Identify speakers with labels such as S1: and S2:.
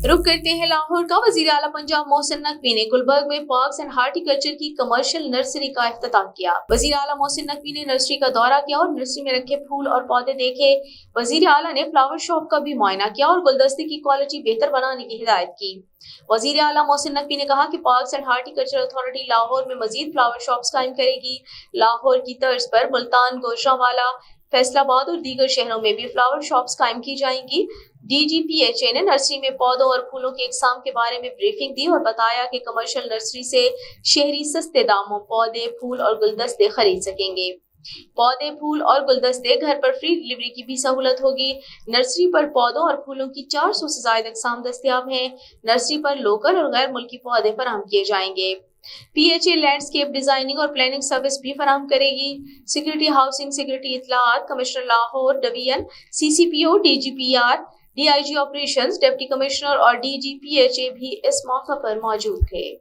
S1: रुक करते हैं लाहौर का। वजीर आला पंजाब मोहसिन नकवी ने गुलबर्ग में पार्क्स एंड हार्टिकल्चर की कमर्शियल नर्सरी का इफ्तिताह किया। वजीर आला मोहसिन नकवी ने नर्सरी का दौरा किया और नर्सरी में रखे फूल और पौधे देखे। वजीर आला ने फ्लावर शॉप का भी मुआयना किया और गुलदस्ते की क्वालिटी बेहतर बनाने की हिदायत की। वजीर आला मोहसिन नकवी ने कहा कि parks and horticulture authority Lahore में मजीद फ्लावर शॉप्स कायम करेगी। लाहौर की तर्ज पर मुल्तान, गोजरावाला, फैसलाबाद और दीगर शहरों में भी फ्लावर शॉप्स कायम की जाएंगी। DGPHA ने नर्सरी में पौधों और फूलों की इकसाम के बारे में ब्रीफिंग दी और बताया कि कमर्शियल नर्सरी से शहरी सस्ते दामों पौधे, फूल और गुलदस्ते खरीद सकेंगे। पौधे, फूल और गुलदस्ते घर पर फ्री डिलीवरी की भी सहूलत होगी। नर्सरी पर पौधों और फूलों की 400 से ज्यादा इकसाम दस्तयाब हैं। नर्सरी पर लोकल और गैर मुल्की पौधे फराहम किए जाएंगे। PHA लैंडस्केप डिजाइनिंग और प्लानिंग सर्विस भी फराहम करेगी। सिक्योरिटी, हाउसिंग, सिक्योरिटी इत्तलाआत, commissioner Lahore division, CCPO, DGPR, DIG operations, deputy commissioner और DGPHA भी इस मौके पर मौजूद थे।